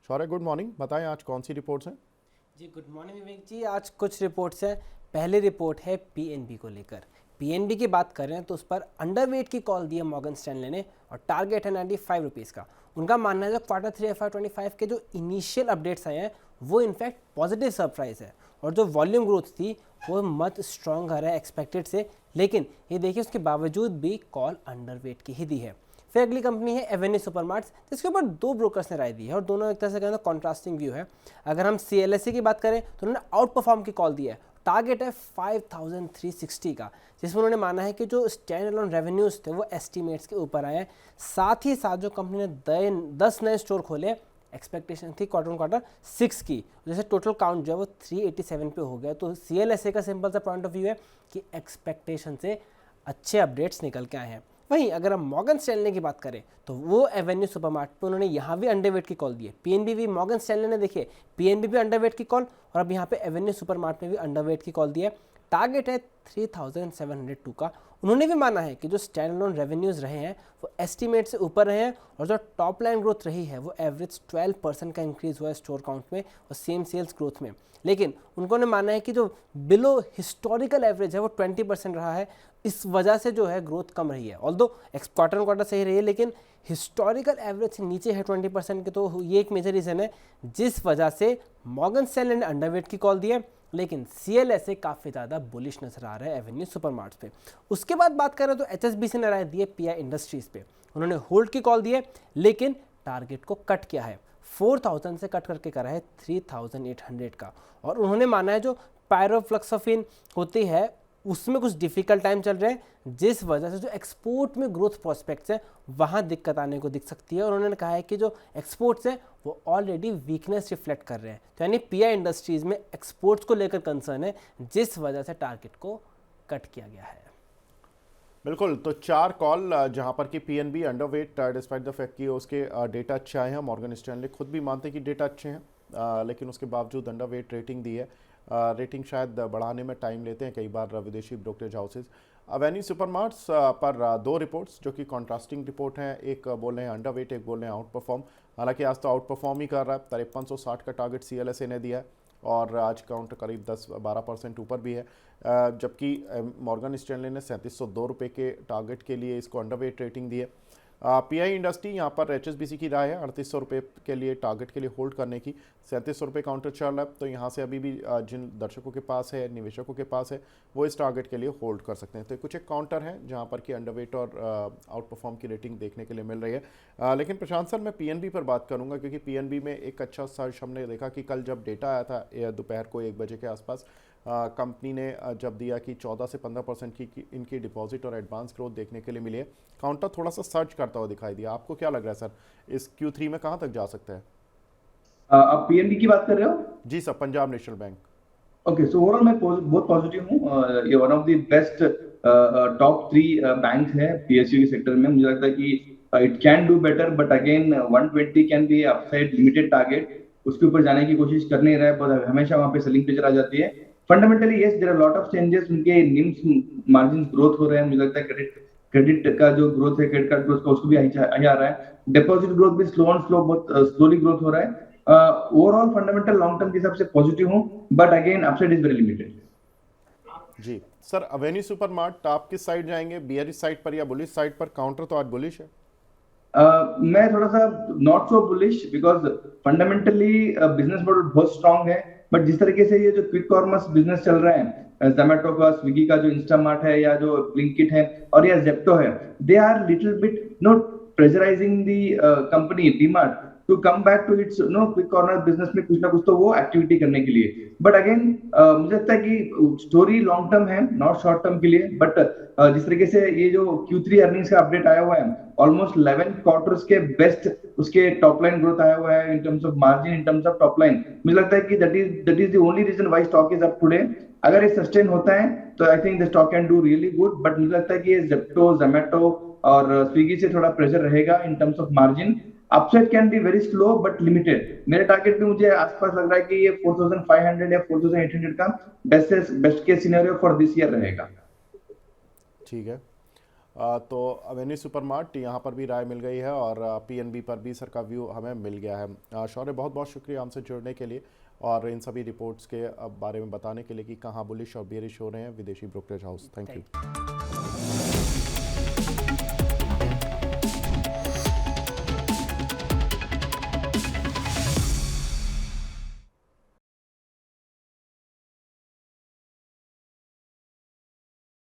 शौर्य good morning, बताएं आज कौन सी रिपोर्ट्स हैं। जी गुड मॉर्निंग विवेक जी। आज कुछ रिपोर्ट्स हैं। पहली रिपोर्ट है पीएनबी को लेकर। पीएनबी की बात कर रहे हैं तो उस पर अंडरवेट की कॉल दी है मॉर्गन स्टैनले ने और टारगेट है 95 रुपीज़ का। उनका मानना है जो क्वार्टर 3 FY25 के जो इनिशियल अपडेट्स आए हैं वो इनफैक्ट पॉजिटिव सरप्राइज है और जो वॉल्यूम ग्रोथ थी वो मत स्ट्रॉन्ग है एक्सपेक्टेड से, लेकिन ये देखिए उसके बावजूद भी कॉल अंडरवेट की ही दी है। फिर अगली कंपनी है एवेन्यू सुपरमार्ट्स, जिसके ऊपर दो ब्रोकर्स ने राय दी है और दोनों एक तरह से कहना कॉन्ट्रास्टिंग व्यू है। अगर हम CLSA की बात करें तो उन्होंने आउट परफॉर्म की कॉल दी है। टारगेट है 5360 का, जिसमें उन्होंने माना है कि जो स्टैंड अलोन रेवेन्यूज थे वो एस्टीमेट्स के ऊपर आए हैं। साथ ही साथ जो कंपनी ने 10 नए स्टोर खोले, एक्सपेक्टेशन थी क्वार्टर ऑन क्वार्टर 6 की, जैसे टोटल काउंट जो है वो 387 पे हो गया। तो CLSA का सिंपल सा पॉइंट ऑफ व्यू है कि एक्सपेक्टेशन से अच्छे अपडेट्स निकल के आए हैं। वहीं अगर हम मॉर्गन स्टैनले की बात करें तो वो एवेन्यू सुपरमार्ट पे उन्होंने यहाँ भी अंडरवेट की कॉल दी है। पीएनबी भी मॉर्गन स्टैनले ने देखिए पीएनबी पे अंडरवेट की कॉल और अब यहाँ पे एवेन्यू सुपरमार्ट में भी अंडरवेट की कॉल दी है। टारगेट है 3702 का। उन्होंने भी माना है कि जो स्टैंड अलोन रेवेन्यूज रहे हैं वो एस्टीमेट से ऊपर रहे हैं और जो टॉप लाइन ग्रोथ रही है वो एवरेज 12% का इंक्रीज हुआ है स्टोर काउंट में और सेम सेल्स ग्रोथ में। लेकिन उनको ने माना है कि जो बिलो हिस्टोरिकल एवरेज है वो 20% रहा है, इस वजह से जो है ग्रोथ कम रही है। ऑल्दो क्वार्टर क्वार्टर सही रही है लेकिन हिस्टोरिकल एवरेज से नीचे है 20% के, तो ये एक मेजर रीज़न है जिस वजह से मॉर्गन स्टैनले ने अंडरवेट की कॉल दी है। लेकिन CLSA काफ़ी ज़्यादा बुलिश नजर आ रहा है एवेन्यू सुपरमार्ट्स पे। उसके बाद बात करें तो HSBC ने राय दी है PI इंडस्ट्रीज़ पे। उन्होंने होल्ड की कॉल दी है लेकिन टारगेट को कट किया है, 4000 से कट करके करा है 3800 का। और उन्होंने माना है जो पायरोफ्लक्साफिन होती है उसमें कुछ डिफिकल्ट टाइम चल रहे हैं, जिस वजह से जो एक्सपोर्ट में ग्रोथ प्रोस्पेक्ट्स है वहाँ दिक्कत आने को दिख सकती है। और उन्होंने कहा है कि जो एक्सपोर्ट्स हैं वो ऑलरेडी वीकनेस रिफ्लेक्ट कर रहे हैं, तो यानी PI इंडस्ट्रीज़ में एक्सपोर्ट्स को लेकर कंसर्न है, जिस वजह से टारगेट को कट किया गया है। बिल्कुल, तो 4 कॉल जहां पर कि PNB underweight despite the fact कि उसके डेटा अच्छे आए हैं। मॉर्गन स्टैनले खुद भी मानते हैं कि डेटा अच्छे हैं, लेकिन उसके बावजूद अंडरवेट रेटिंग दी है। रेटिंग शायद बढ़ाने में टाइम लेते हैं कई बार विदेशी ब्रोकरेज हाउसेज। एवेन्यू सुपरमार्ट्स पर 2 रिपोर्ट्स जो कि कॉन्ट्रास्टिंग रिपोर्ट हैं, एक बोल रहे हैं अंडरवेट, एक बोल रहे हैं आउट परफॉर्म। हालांकि आज तो आउट परफॉर्म ही कर रहा है, 5360 का टारगेट CLSA ने दिया है और आज काउंट करीब 10-12% ऊपर भी है। जबकि मॉर्गन स्टैनले ने 3702 रुपये के टारगेट के लिए इसको अंडरवेट रेटिंग दी है। PI इंडस्ट्री यहाँ पर HSBC की राय है 3800 रुपये के लिए टारगेट के लिए होल्ड करने की। 3700 रुपये काउंटर चल रहा है, तो यहाँ से अभी भी जिन दर्शकों के पास है, निवेशकों के पास है, वो इस टारगेट के लिए होल्ड कर सकते हैं। तो कुछ एक काउंटर है जहाँ पर कि अंडरवेट और आउट परफॉर्म की रेटिंग देखने के लिए मिल रही है। लेकिन प्रशांत सर, मैं PNB पर बात करूँगा क्योंकि PNB में एक अच्छा सर्च हमने देखा कि कल जब डेटा आया था दोपहर को 1 बजे के आसपास, कंपनी ने जब दिया कि 14 से 15% की इनकी डिपॉजिट और एडवांस ग्रोथ देखने के लिए मिली है। काउंटर थोड़ा सा सर्च करता हुआ दिखाई दिया। आपको क्या लग रहा है सर, इस Q3 में कहां तक जा सकता है? आप पीएनबी की बात कर रहे हो? जी sir, Punjab national bank. Okay, so overall मैं बहुत पॉजिटिव हूँ। ये one of the best top 3 bank है PSU के सेक्टर में। मुझे लगता है कि it can do better, but again 120 can be upside limited target. उसके ऊपर जाने की कोशिश कर नहीं रहा है, पर हमेशा वहां पे सेलिंग प्रेशर आ जाती है। Fundamentally yes, there are lot of changes, उनके निम्स मार्जिन ग्रोथ हो रहे हैं। मुझे लगता है क्रेडिट का जो ग्रोथ है, क्रेडिट कार्ड ग्रोथ का, उसको भी आ रहा है। डिपॉजिट ग्रोथ भी स्लो एंड स्लो, बहुत स्लोली ग्रोथ हो रहा है। ओवरऑल फंडामेंटल लॉन्ग टर्म के हिसाब से पॉजिटिव हूं, but again upside is very limited. जी सर, एवेन्यू सुपरमार्ट आप किस साइड जाएंगे, बियरिश साइड पर या बुलिश साइड पर? काउंटर तो आज बुलिश है। मैं थोड़ा सा not so bullish, because fundamentally business model बहुत स्ट्रांग है, बट जिस तरीके से ये जो क्विक कॉमर्स बिजनेस चल रहा है, जोमेटो का, स्विगी का, जो इंस्टामार्ट है या जो ब्लिंकिट है और या जेप्टो है, they are little bit not pressurising the company DMart to come back to its quick corner business में कुछ ना कुछ तो वो एक्टिविटी करने के लिए। बट अगेन मुझे लगता है कि स्टोरी लॉन्ग टर्म है, नॉट शॉर्ट टर्म के लिए। बट जिस तरीके से ये जो Q3 अर्निंग्स का अपडेट आया हुआ है, ऑलमोस्ट 11 क्वार्टर्स के बेस्ट उसके टॉप लाइन ग्रोथ आया हुआ है in terms of margin, in terms of top line. मुझे लगता है कि that is the only reason why stock is up today. अगर ये सस्टेन होता है तो I think the stock can do really good, but मुझे लगता है कि ये जेप्टो, जोमेटो और स्विगी से थोड़ा प्रेशर रहेगा इन terms of margin. Upside can be very slow but limited. मेरे टारगेट भी मुझे आसपास लग रहा है कि ये 4500 या 4800 का best case scenario for this year रहेगा। ठीक है। तो अवेन्यू सुपरमार्ट यहाँ पर भी राय मिल गई है और पीएनबी पर भी सर का व्यू हमें मिल गया है। शौर्य, बहुत बहुत शुक्रिया हमसे जुड़ने के लिए और इन सभी रिपोर्ट्स के बारे में बताने के लिए कि कहाँ बुलिश और बेरिश हो रहे हैं विदेशी ब्रोकरेज हाउस। Thank you.